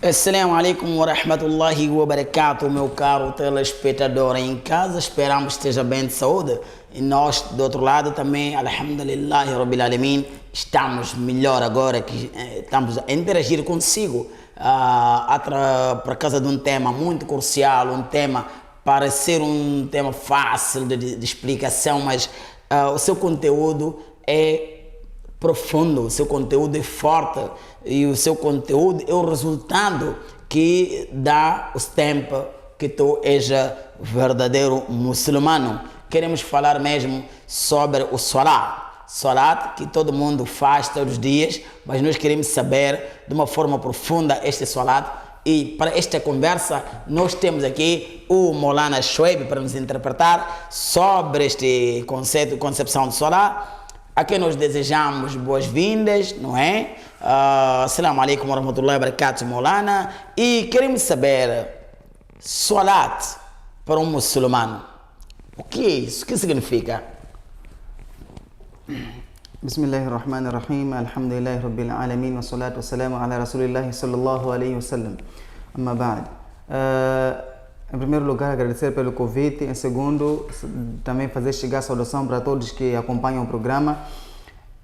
Assalamu alaikum wa rahmatullahi wa barakatuh, meu caro telespectador em casa. Esperamos que esteja bem de saúde. E nós, do outro lado, também, alhamdulillahi rabbil alamin, estamos melhor agora que estamos a interagir consigo por causa de um tema muito crucial, um tema parecer um tema fácil de explicação, mas o seu conteúdo é profundo, o seu conteúdo é forte e o seu conteúdo é o resultado que dá os tempos que tu és verdadeiro muçulmano. Queremos falar mesmo sobre o Salat. Salat que todo mundo faz todos os dias, mas nós queremos saber de uma forma profunda este Salat. E para esta conversa nós temos aqui o Maulana Shoaib para nos interpretar sobre este conceito, concepção de Salat. A quem nós desejamos boas-vindas, não é? Assalamu alaikum wa rahmatullahi wa barakatuh, Maulana. E queremos saber, Salat para um muçulmano, o que é isso? O que significa? Bismillahirrahmanirrahim. Alhamdulillahi rabbil alamin. Wa salatu wa salamu ala rasulillahi sallallahu alaihi wa sallam. Amma ba'd. Em primeiro lugar, agradecer pelo convite. Em segundo, também fazer chegar a saudação para todos que acompanham o programa.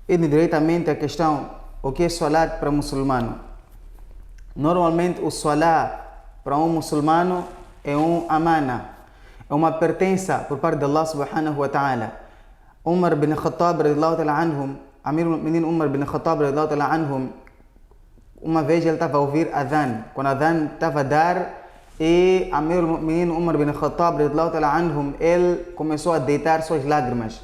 E diretamente a questão, o que é Salat para um muçulmano? Normalmente o Salat para um muçulmano é um amana, é uma pertença por parte de Allah subhanahu wa ta'ala. Umar bin Khattab radiyallahu ta'ala anhum, Amir al-Mu'minin Umar bin Khattab radiyallahu ta'ala anhum, uma vez ele estava a ouvir adhan. Quando adhan estava a dar, e Amir al-Mu'minin Umar bin Khattab radiyallahu ta'ala anhum, ele começou a deitar suas lágrimas.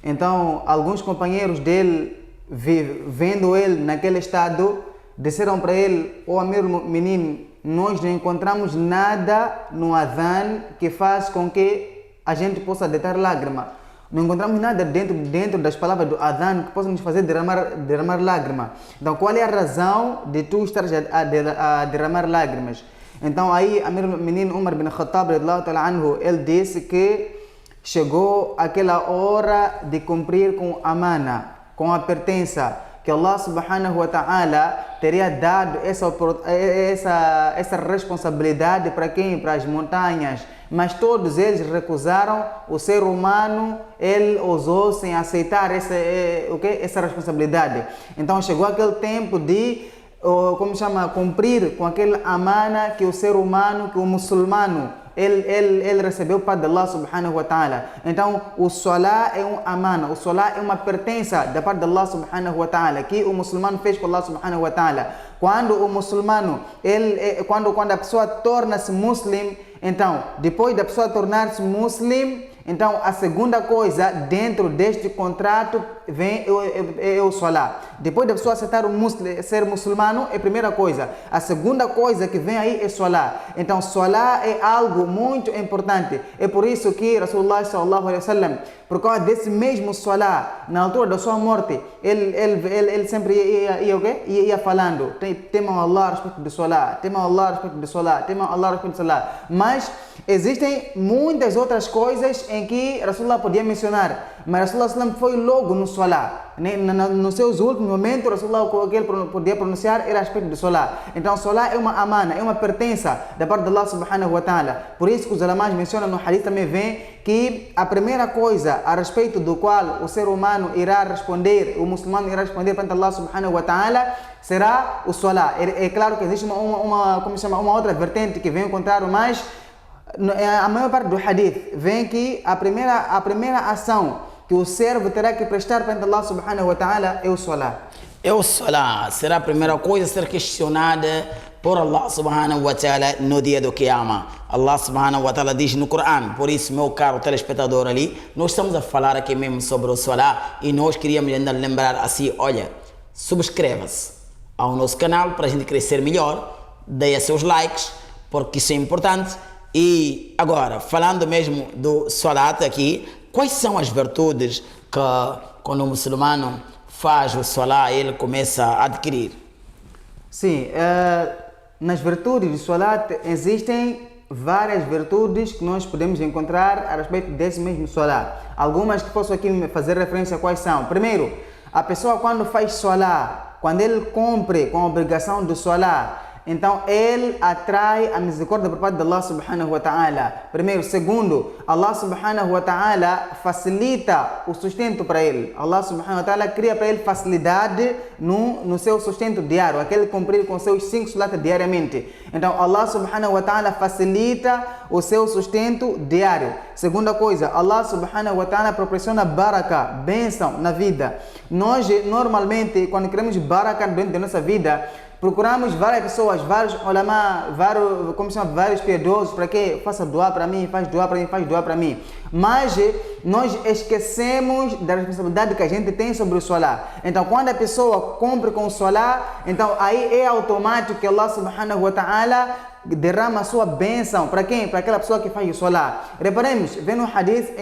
Então, alguns companheiros dele, vendo ele naquele estado, disseram para ele: "Ó Amir al-Mu'minin, nós não encontramos nada no adhan que faz com que a gente possa deitar lágrima. Não encontramos nada dentro das palavras do adhan que possa nos fazer derramar lágrima. Então, qual é a razão de tu estares a derramar lágrimas?" Então aí Amir al-Mu'minin Umar bin Khattab radiyallahu ta'ala anhu, ele disse que chegou aquela hora de cumprir com a amana, com a pertença, que Allah subhanahu wa ta'ala teria dado essa responsabilidade para quem? Para as montanhas. Mas todos eles recusaram, o ser humano, ele ousou sem aceitar essa responsabilidade. Então chegou aquele tempo de cumprir com aquele amana que o ser humano, que o muçulmano, ele recebeu para Allah subhanahu wa ta'ala. Então o Salat é um amana, o Salat é uma pertença da parte de Allah subhanahu wa ta'ala, que o muçulmano fez com Allah subhanahu wa ta'ala. Quando o muçulmano, quando a pessoa torna-se muslim, então depois da pessoa tornar-se muslim, então a segunda coisa dentro deste contrato vem o Salat. Depois da pessoa aceitar ser muçulmano, é a primeira coisa. A segunda coisa que vem aí é Salat. Então Salat é algo muito importante. É por isso que Rasulullah sallallahu alaihi wasallam, por causa desse mesmo Salat, na altura da sua morte, ele sempre ia falando: temam Allah a respeito do Salat, temam Allah a respeito do Salat, temam Allah a respeito do Salat. Mas existem muitas outras coisas em que Rasulullah podia mencionar, mas Rasulullah sallam foi logo no Salat. Nos seus últimos momentos, Rasulullah, o que ele podia pronunciar era a respeito do Salat. Então Salat é uma amana, é uma pertença da parte de Allah subhanahu wa ta'ala. Por isso que os ulamás mencionam no hadith, também vem que a primeira coisa a respeito do qual o ser humano irá responder, o muçulmano irá responder perante Allah subhanahu wa ta'ala, será o Salat. É claro que existe uma outra vertente que vem encontrar, mas a maior parte do hadith vem que a primeira ação que o servo terá que prestar perante Allah subhanahu wa ta'ala é o Salat. É o Salat. Será a primeira coisa a ser questionada por Allah subhanahu wa ta'ala no dia do Qiyamah. Allah subhanahu wa ta'ala diz no Coran. Por isso, meu caro telespectador ali, nós estamos a falar aqui mesmo sobre o Salat e nós queríamos ainda lembrar assim: olha, subscreva-se ao nosso canal para a gente crescer melhor, dê seus likes, porque isso é importante. E agora, falando mesmo do Salat aqui, quais são as virtudes que quando o muçulmano faz o Salat ele começa a adquirir? Sim, nas virtudes do Salat existem várias virtudes que nós podemos encontrar a respeito desse mesmo Salat. Algumas que posso aqui fazer referência a quais são. Primeiro, a pessoa quando faz Salat, quando ele cumpre com a obrigação do Salat, então ele atrai a misericórdia por parte de Allah subhanahu wa ta'ala. Primeiro. Segundo, Allah subhanahu wa ta'ala facilita o sustento para ele. Allah subhanahu wa ta'ala cria para ele facilidade no seu sustento diário, aquele cumprir com seus 5 salat diariamente. Então Allah subhanahu wa ta'ala facilita o seu sustento diário. Segunda coisa, Allah subhanahu wa ta'ala proporciona baraka, bênção na vida. Nós normalmente, quando queremos baraka dentro da nossa vida, procuramos várias pessoas, vários ulama, vários piedosos, para que faça doar para mim, faz doar para mim, faz doar para mim. Mas nós esquecemos da responsabilidade que a gente tem sobre o salah. Então, quando a pessoa cumpre com o salah, então aí é automático que Allah subhanahu wa ta'ala derrama a sua bênção. Para quem? Para aquela pessoa que faz o salah. Reparemos, vem no hadith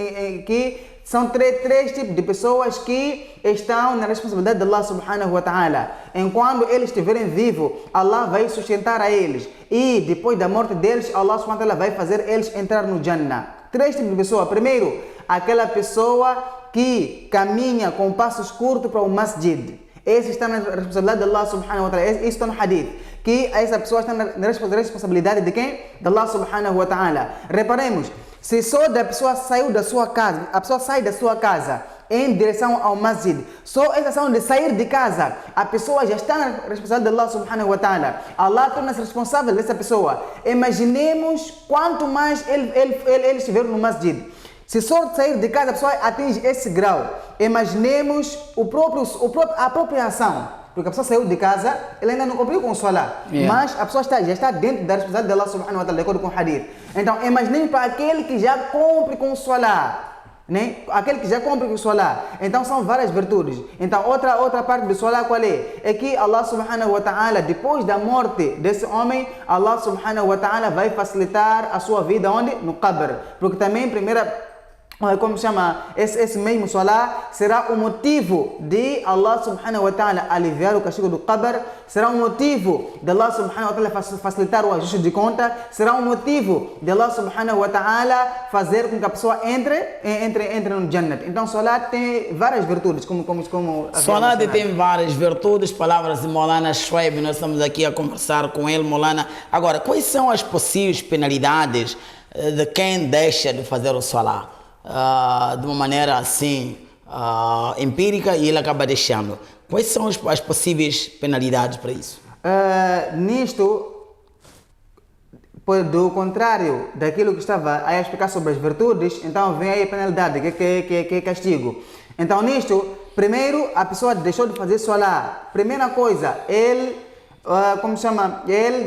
que são três tipos de pessoas que estão na responsabilidade de Allah subhanahu wa ta'ala. Enquanto eles estiverem vivos, Allah vai sustentar a eles. E depois da morte deles, Allah subhanahu wa ta'ala vai fazer eles entrar no Jannah. 3 tipos de pessoas. Primeiro, aquela pessoa que caminha com passos curtos para o masjid. Esse está na responsabilidade de Allah subhanahu wa ta'ala. Isso está no hadith. Que essa pessoa está na responsabilidade de quem? De Allah subhanahu wa ta'ala. Reparemos, se só da pessoa saiu da sua casa, a pessoa sai da sua casa em direção ao masjid, só essa ação de sair de casa, a pessoa já está na responsabilidade de Allah subhanahu wa ta'ala. Allah torna-se responsável dessa pessoa. Imaginemos quanto mais ele estiver no masjid. Se só sair de casa a pessoa atinge esse grau, imaginemos a própria ação. Porque a pessoa saiu de casa, ele ainda não cumpriu com o salah. Mas a pessoa já está dentro da responsabilidade de Allah subhanahu wa ta'ala, de acordo com o hadith. Então, imaginemos para aquele que já cumpre com o salah. Né? Aquele que já cumpre com o salah. Então, são várias virtudes. Então, outra parte do salah qual é? É que Allah subhanahu wa ta'ala, depois da morte desse homem, Allah subhanahu wa ta'ala vai facilitar a sua vida onde? No qabr. Porque também, como chama, esse mesmo salah será o motivo de Allah subhanahu wa ta'ala aliviar o castigo do qabr, será um motivo de Allah subhanahu wa ta'ala facilitar o ajuste de conta, será um motivo de Allah subhanahu wa ta'ala fazer com que a pessoa entre no Jannat. Então salah tem várias virtudes, como salah tem várias virtudes, palavras de Maulana Shuaib, nós estamos aqui a conversar com ele, Maulana. Agora, quais são as possíveis penalidades de quem deixa de fazer o salah? De uma maneira assim empírica, e ele acaba deixando. Quais são as possíveis penalidades para isso? Nisto, do contrário daquilo que estava a explicar sobre as virtudes, então vem aí a penalidade, que é castigo. Então nisto, primeiro a pessoa deixou de fazer salah. Primeira coisa, ele,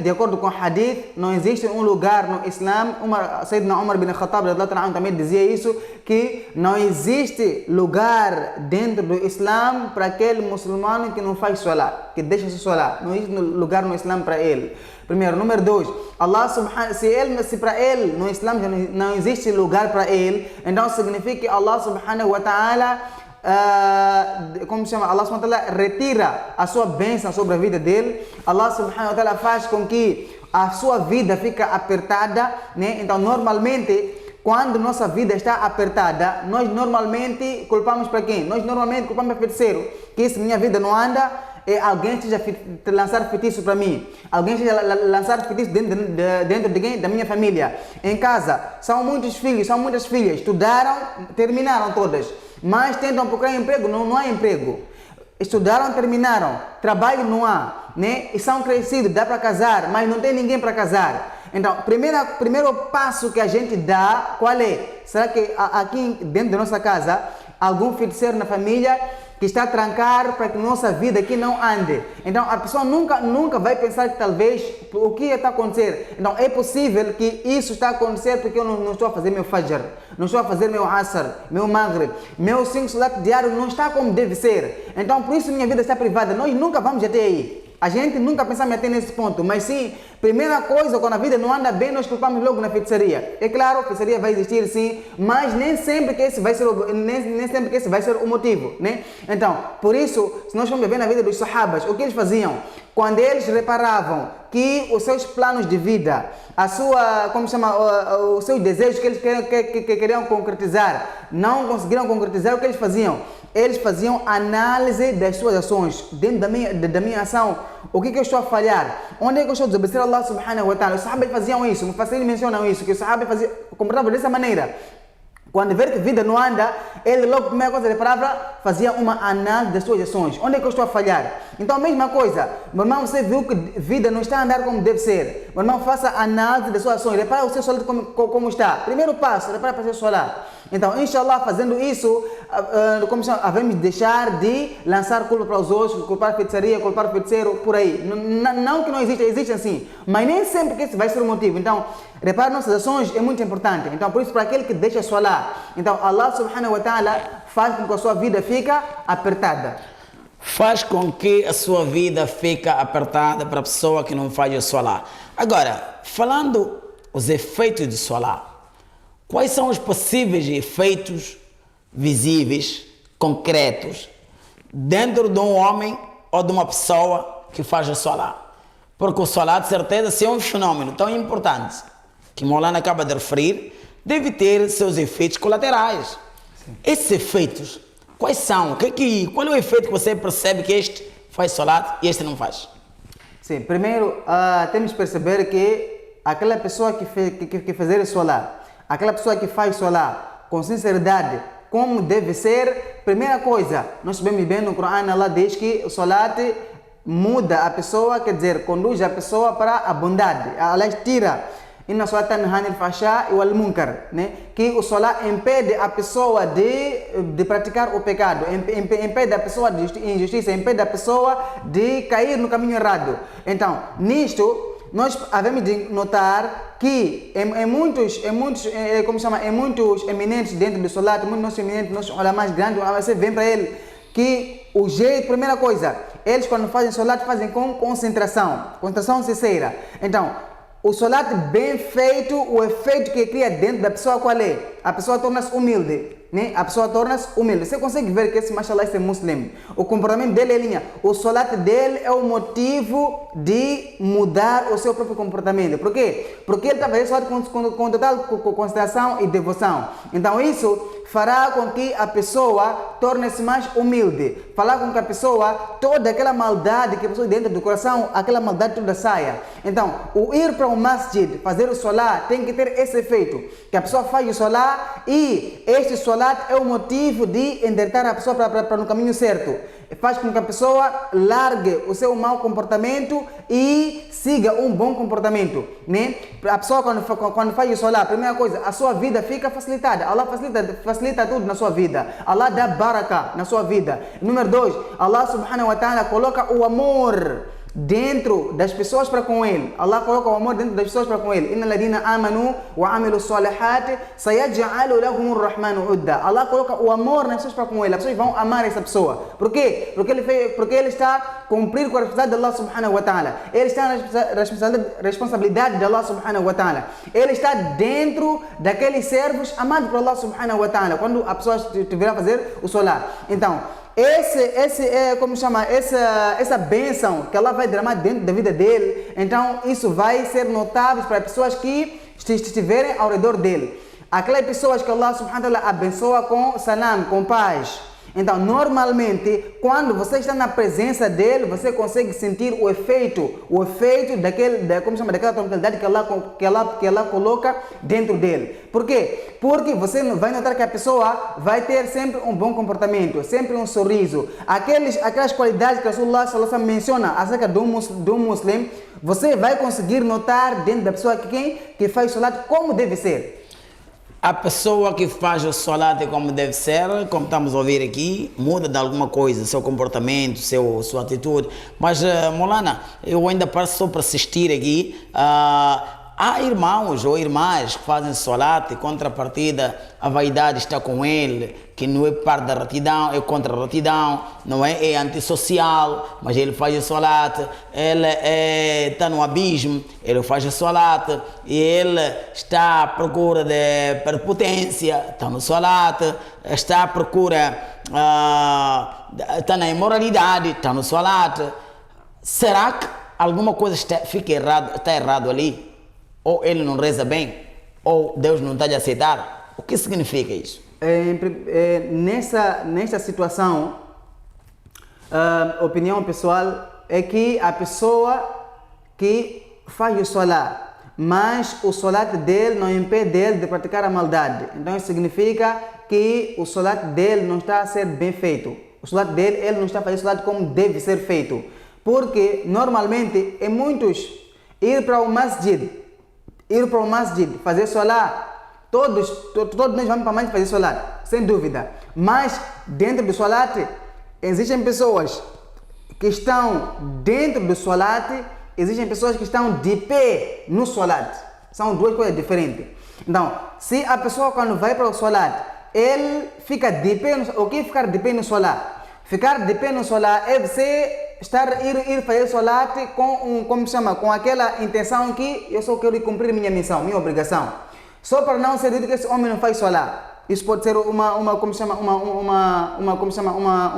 de acordo com o hadith, não existe um lugar no Islã, Sayyidina Umar bin Khattab também dizia isso, que não existe lugar dentro do Islã para aquele muçulmano que não faz salah, que deixa sua salah. Não existe lugar no Islã para ele. Primeiro. Número 2, Allah subhanahu, se para ele no Islã não existe lugar para ele, então significa que Allah subhanahu wa ta'ala Allah subhanahu wa ta'ala retira a sua bênção sobre a vida dele. Allah subhanahu wa ta'ala faz com que a sua vida fica apertada, né? Então normalmente, quando nossa vida está apertada, nós normalmente culpamos para quem? Nós normalmente culpamos para o feiticeiro, que se minha vida não anda, alguém esteja lançar feitiço para mim, alguém esteja lançar feitiço dentro de quem? Da minha família. Em casa, são muitos filhos, são muitas filhas, estudaram, terminaram todas, mas tentam procurar emprego, não há emprego. Estudaram, terminaram, trabalho não há, né? E são crescidos, dá para casar, mas não tem ninguém para casar. Então, primeiro passo que a gente dá, qual é? Será que aqui dentro da nossa casa, algum feiticeiro na família que está a trancar para que nossa vida aqui não ande? Então, a pessoa nunca vai pensar que talvez o que está a acontecer. Então, é possível que isso está a acontecer porque eu não estou a fazer meu fajr, não estou a fazer meu asr, meu maghrib, meu 5 salat diário não está como deve ser. Então, por isso minha vida está privada. Nós nunca vamos até aí. A gente nunca pensamos até nesse ponto, mas sim, primeira coisa, quando a vida não anda bem, nós culpamos logo na feitiçaria. É claro, a feitiçaria vai existir sim, mas nem sempre que esse vai ser o motivo, né? Então, por isso, se nós formos ver na vida dos sahabas, o que eles faziam? Quando eles reparavam que os seus planos de vida, os seus desejos que eles queriam concretizar, não conseguiram concretizar, o que eles faziam? eles faziam análise das suas ações. Dentro da minha ação, o que eu estou a falhar? Onde é que eu estou a desobedecer a Allah subhanahu wa ta'ala? Os sahabas faziam isso, mufassirin mencionam isso, que os sahabas comportavam dessa maneira. Quando vê que a vida não anda, ele logo, a primeira coisa ele parava, fazia uma análise das suas ações. Onde é que eu estou a falhar? Então, a mesma coisa, meu irmão, você viu que a vida não está a andar como deve ser. Meu irmão, faça análise das suas ações. Repara o seu salário como está. Primeiro passo, repara para o seu salário. Então, inshallah, fazendo isso, devemos deixar de lançar culpa para os outros, culpar a feitiçaria, culpar o feiticeiro, por aí. Não que não exista, existe assim. Mas nem sempre que esse vai ser o motivo. Então, repara nossas ações, é muito importante. Então, por isso, para aquele que deixa salar, então, Allah subhanahu wa ta'ala faz com que a sua vida fique apertada. Faz com que a sua vida fique apertada para a pessoa que não faz o salah. Agora, falando os efeitos do salah, quais são os possíveis efeitos visíveis, concretos, dentro de um homem ou de uma pessoa que faz o salah? Porque o salah, de certeza, se é um fenômeno tão importante que Maulana acaba de referir, deve ter seus efeitos colaterais. Sim. Esses efeitos, quais são? Qual é o efeito que você percebe que este faz salat e este não faz? Sim, primeiro temos que perceber que aquela pessoa que fazer salat, aquela pessoa que faz salat com sinceridade, como deve ser, primeira coisa, nós sabemos bem no Corão, Allah diz que o salat muda a pessoa, quer dizer, conduz a pessoa para a bondade. Aliás, tira. Inna salata tanha anil fahsha wal munkar, né? Que o salat impede a pessoa de praticar o pecado, impede a pessoa de injustiça, impede a pessoa de cair no caminho errado. Então, nisto, nós devemos de notar que em muitos eminentes dentro do salat, muitos eminentes, nossos ulamás grandes, você vem para ele que o jeito, primeira coisa, eles quando fazem salat fazem com concentração sincera. Então, o salat bem feito, o efeito que cria dentro da pessoa qual é? A pessoa torna-se humilde, né? A pessoa torna-se humilde. Você consegue ver que esse mashallah é muslim. O comportamento dele é linha. O salat dele é o motivo de mudar o seu próprio comportamento. Por quê? Porque ele está fazendo salat com total concentração e devoção. Então isso fará com que a pessoa torne-se mais humilde. Fará com que a pessoa, toda aquela maldade que possui dentro do coração, aquela maldade toda saia. Então, o ir para o masjid, fazer o salat, tem que ter esse efeito. Que a pessoa faz o salat e este salat é o motivo de endireitar a pessoa para no caminho certo. Faz com que a pessoa largue o seu mau comportamento e siga um bom comportamento, né? A pessoa quando faz o salat, a primeira coisa, a sua vida fica facilitada. Allah facilita tudo na sua vida. Allah dá baraka na sua vida. Número 2, Allah subhanahu wa ta'ala coloca o amor dentro das pessoas para com ele. Allah coloca o amor dentro das pessoas para com ele. Inna ladina amanu wa amilu salihat sayaj'alu lahum ar-rahmanu udda. Allah coloca o amor nas pessoas para com ele. As pessoas vão amar essa pessoa. Por quê? Porque ele está a cumprir com a responsabilidade de Allah subhanahu wa ta'ala. Ele está na responsabilidade de Allah subhanahu wa ta'ala. Ele está dentro daqueles servos amados por Allah subhanahu wa ta'ala. Quando a pessoa estiver a fazer o salat. Então, essa bênção que Allah vai derramar dentro da vida dele, então isso vai ser notável para as pessoas que estiverem ao redor dele. Aquelas pessoas que Allah subhanahu wa ta'ala abençoa com salam, com paz. Então, normalmente, quando você está na presença dele, você consegue sentir o efeito daquela tranquilidade que Allah coloca dentro dele. Por quê? Porque você vai notar que a pessoa vai ter sempre um bom comportamento, sempre um sorriso. Aquelas qualidades que Rasulullah sallallahu alaihi wasallam menciona acerca do muslim, você vai conseguir notar dentro da pessoa que faz salat como deve ser. A pessoa que faz o salat como deve ser, como estamos a ouvir aqui, muda de alguma coisa, seu comportamento, sua atitude. Mas, Maulana, eu ainda só para assistir aqui, há irmãos ou irmãs que fazem salat e contrapartida, a vaidade está com ele, que não é parte da retidão, é contra a retidão, não é? É antissocial, mas ele faz o salat, ele está no abismo, ele faz o salat, e ele está à procura de prepotência, está no salat, está à procura, está na imoralidade, está no salat. Será que alguma coisa está errado ali? Ou ele não reza bem? Ou Deus não está a aceitar? O que significa isso? Nessa situação, opinião pessoal é que a pessoa que faz o solar, mas o solat dele não impede ele de praticar a maldade. Então isso significa que o solat dele não está a ser bem feito. O solat dele, ele não está a fazer solat como deve ser feito. Porque normalmente é muitos ir para o masjid, fazer solat. Todos nós vamos para o masjid fazer solat, sem dúvida. Mas dentro do solat existem pessoas que estão dentro do solat, existem pessoas que estão de pé no solat. São duas coisas diferentes. Então, se a pessoa quando vai para o solat, ele fica de pé, o que é ficar de pé no solat? Ficar de pé no solat é você ir fazer solat com aquela intenção que eu só quero cumprir minha missão, minha obrigação. Só para não ser dito que esse homem não faz solat. Isso pode ser um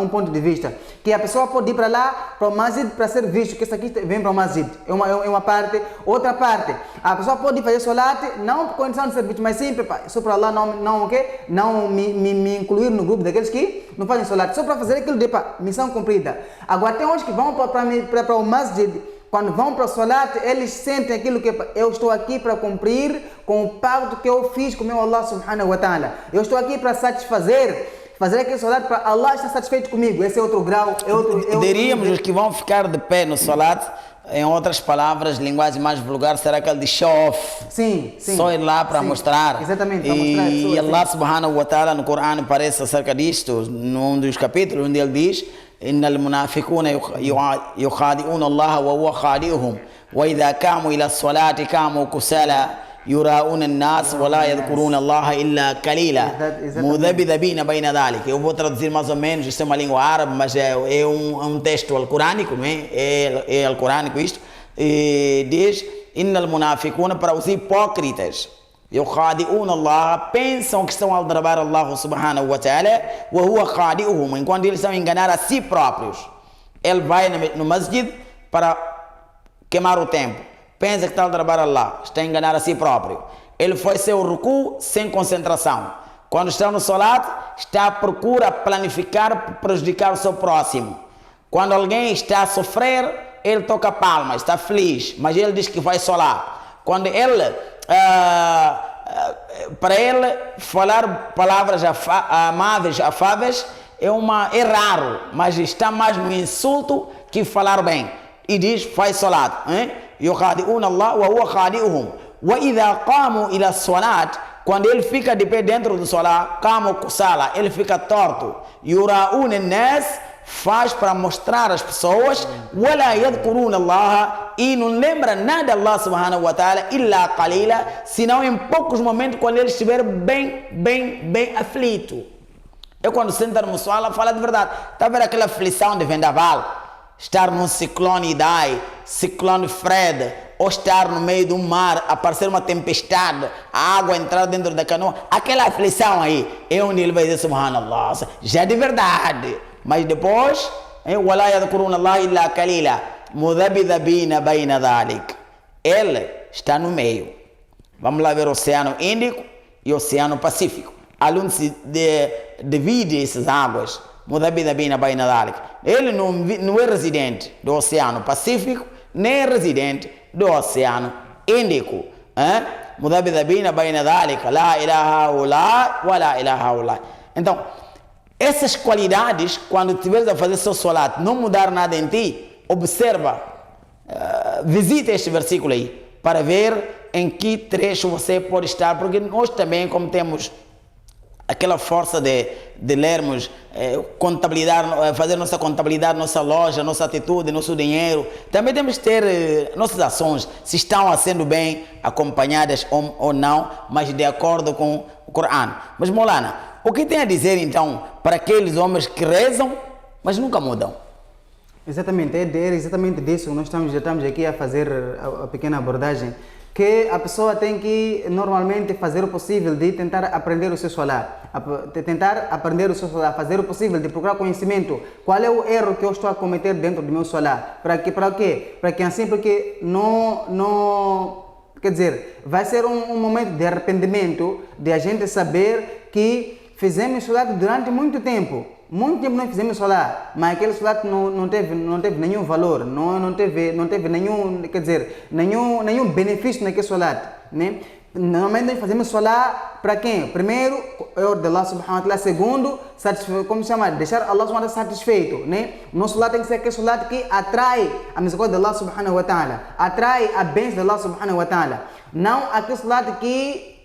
ponto de vista. Que a pessoa pode ir para lá, para o masjid, para ser visto, que isso aqui vem para o masjid. É uma parte. Outra parte, a pessoa pode fazer solat, não por condição de ser visto, mas sim, só para lá não me incluir no grupo daqueles que não fazem solat. Só para fazer aquilo de missão cumprida. Agora tem uns que vão para o masjid. Quando vão para o solat, eles sentem aquilo que eu estou aqui para cumprir com o pacto que eu fiz com o meu Allah subhanahu wa ta'ala. Eu estou aqui para fazer aquele solat para Allah estar satisfeito comigo. Esse é outro grau. Diríamos os que vão ficar de pé no solat, em outras palavras, linguagem mais vulgar, será aquele de show-off. Sim. Só ir lá para mostrar. Exatamente, para mostrar. E Allah subhanahu wa ta'ala no Corão parece acerca disto, num dos capítulos, onde ele diz: إن المنافقون يخادعون الله وهو خادعهم وإذا قاموا إلى الصلاة قاموا كسالى يراؤون الناس ولا يذكرون الله إلا قليلا مذبذبين بين ذلك. Eu vou traduzir mais ou menos, isto é uma língua árabe, mas é um texto alcorânico, não é? É alcorânico isto. E diz: إن المنافقون, para os hipócritas, يخادعون الله, pensam que estão a aldrabar Allah subhanahu wa ta'ala, وهو خادعهم, enquanto eles estão a enganar a si próprios. Ele vai no masjid para queimar o tempo, pensa que está a aldrabar Allah, está a enganar a si próprio. Ele foi seu ruku sem concentração. Quando está no salat, está à procura, planificar, prejudicar o seu próximo. Quando alguém está a sofrer, ele toca palmas, está feliz, mas ele diz que vai solar. Quando ele para ele falar palavras amáveis, afáveis, é raro, mas está mais no insulto que falar bem. E diz: faz salat. يخادعون الله وهو خادعهم وإذا قاموا إلى الصلاة, quando ele fica de pé dentro do salat, قاموا كسالى, ele fica torto. يراؤون الناس, faz para mostrar às pessoas, ولا يذكرون الله, e não lembra nada Allah subhanahu wa ta'ala, إلا قليلا, senão em poucos momentos, quando ele estiver bem aflito. Eu quando sento no sola, falo de verdade, está vendo aquela aflição de vendaval? Estar num ciclone Idai, ciclone Fred, ou estar no meio do mar, aparecer uma tempestade, a água entrar dentro da canoa, aquela aflição aí, é onde ele vai dizer subhanallah, já é de verdade. Mas depois, وَلَا يَذْكُرُونَ اللَّهَ إِلَّا قَلِيلًا مُذَبِذَبِينَ بَيْنَ ذَلِكَ. Ele está no meio. Vamos lá ver o Oceano Índico e o Oceano Pacífico. Aonde se divide essas águas. مُذَبِذَبِينَ بَيْنَ ذَلِكَ. Ele não é residente do Oceano Pacífico, nem é residente do Oceano Índico. مُذَبِذَبِينَ بَيْنَ ذَلِكَ لَا إِلَهَ هَؤُلَاءِ وَلَا إِلَهَ هَؤُلَاءِ. Então, essas qualidades, quando estiveres a fazer seu solat, não mudar nada em ti, observa, visita este versículo aí, para ver em que trecho você pode estar, porque nós também, como temos aquela força de lermos, fazer nossa contabilidade, nossa loja, nossa atitude, nosso dinheiro, também temos que ter nossas ações, se estão sendo bem acompanhadas ou não, mas de acordo com o Corão. Mas Maulana, o que tem a dizer então para aqueles homens que rezam, mas nunca mudam? Exatamente, é exatamente disso que nós já estamos aqui a fazer a pequena abordagem, que a pessoa tem que normalmente fazer o possível de tentar aprender o seu solar, fazer o possível de procurar conhecimento, qual é o erro que eu estou a cometer dentro do meu solar, para quê? Porque não, quer dizer, vai ser um momento de arrependimento, de a gente saber que fizemos salat durante muito tempo. Muito tempo nós fizemos salat, mas aquele salat não teve nenhum valor, não teve nenhum, quer dizer, nenhum benefício naquele salat, né? Normalmente nós fazemos salat para quem? Primeiro, é o de Allah subhanahu wa ta'ala. Segundo, como se chama? Deixar Allah subhanahu wa ta'ala satisfeito, né? O nosso salat tem que ser aquele salat que atrai a misericórdia de Allah subhanahu wa ta'ala, atrai a bênção de Allah subhanahu wa ta'ala. Não aquele salat que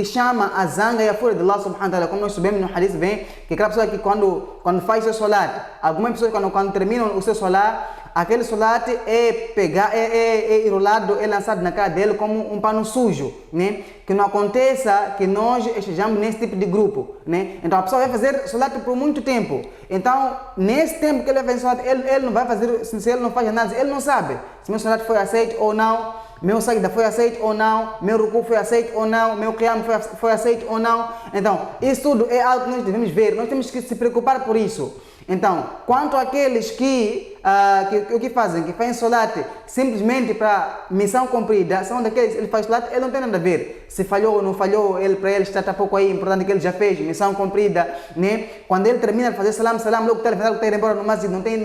chama a zanga e a fúria de Allah subhanahu wa ta'ala, como nós sabemos no hadith, vem que aquela pessoa que quando faz seu salat, algumas pessoas quando terminam o seu salat, aquele salat é enrolado, é lançado na cara dele como um pano sujo, né? Que não aconteça que nós estejamos nesse tipo de grupo, né? Então a pessoa vai fazer salat por muito tempo. Então, nesse tempo que ele vai fazer salat, ele não vai fazer, se ele não faz análise, ele não sabe se meu salat foi aceito ou não, meu sajda foi aceito ou não, meu ruku foi aceito ou não, meu qiyam foi aceito ou não. Então, isso tudo é algo que nós devemos ver, nós temos que se preocupar por isso. Então, quanto àqueles que fazem salat simplesmente para missão cumprida, são daqueles, ele faz salat, ele não tem nada a ver. Se falhou ou não falhou, para ele está pouco aí, importante que ele já fez, missão cumprida, né? Quando ele termina de fazer salam, logo está ir embora no masjid, não tem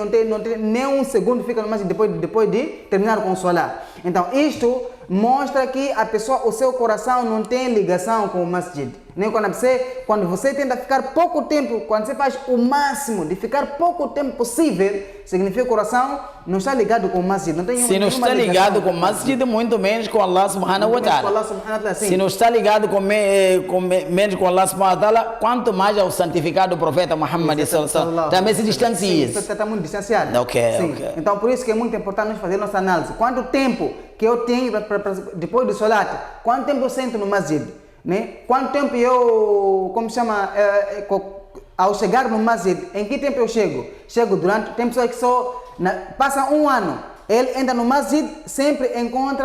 nem um segundo fica no masjid depois de terminar com o salat. Então, isto mostra que a pessoa, o seu coração não tem ligação com o masjid. Nem quando você tenta ficar pouco tempo, quando você faz o máximo de ficar pouco tempo possível, significa que o coração não está ligado com o masjid. Se não está ligado com o masjid, muito menos com Allah subhanahu wa ta'ala. Se não está ligado menos com Allah subhanahu wa ta'ala, quanto mais ao santificado profeta Muhammad sallallahu alaihi wasallam, também se distancia. Está muito distanciado. Ok. Então, por isso que é muito importante nós fazer nossa análise. Quanto tempo que eu tenho depois do salat? Quanto tempo eu sento no masjid? Né? Quanto tempo eu, ao chegar no masjid, em que tempo eu chego? Chego durante, tem pessoas que passa um ano, ele entra no masjid, sempre enquanto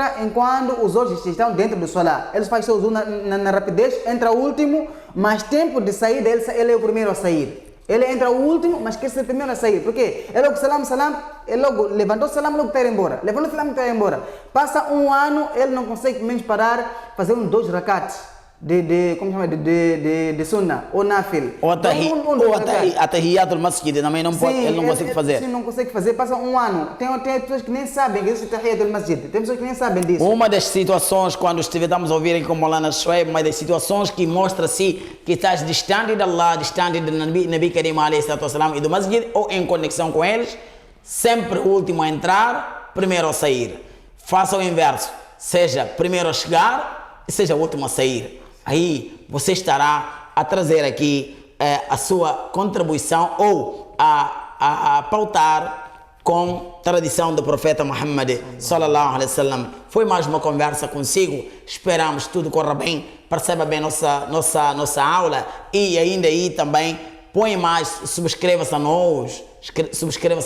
os outros estão dentro do salat. Eles fazem seu uso na rapidez, entra o último, mas tempo de saída, ele é o primeiro a sair. Ele entra o último, mas quer ser o primeiro a sair. Por quê? Ele logo salam, ele logo levantou o salam, logo está indo embora. Levantou o salam, está indo embora. Passa um ano, ele não consegue menos parar, fazer 2 rakats. De sunnah ou nafil. Ou atahiyat al-masjid, também não pode, ele não consegue fazer. Sim, não consegue fazer, passa um ano. Tem pessoas que nem sabem que isso é atahiyat al-masjid. Tem pessoas que nem sabem disso. Uma das situações, quando estamos a ouvir aqui com Maulana Shuaib, uma das situações que mostra-se que estás distante de Allah, distante do Nabi Karim alayhi salatu wasalam e do masjid, ou em conexão com eles, sempre o último a entrar, primeiro a sair. Faça o inverso, seja primeiro a chegar e seja o último a sair. Aí você estará a trazer aqui a sua contribuição ou a pautar com a tradição do profeta Muhammad sallallahu alaihi wasallam. Foi mais uma conversa consigo, esperamos que tudo corra bem, perceba bem nossa aula e ainda aí também põe mais, subscreva-se a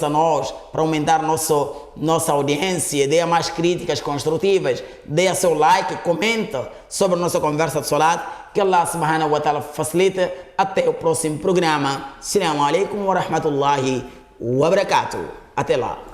nós para aumentar nossa audiência, dê mais críticas construtivas, dê seu like, comenta sobre a nossa conversa de salat, que Allah subhanahu wa ta'ala facilite. Até o próximo programa. Assalamu alaikum wa rahmatullahi wa barakatuh. Até lá.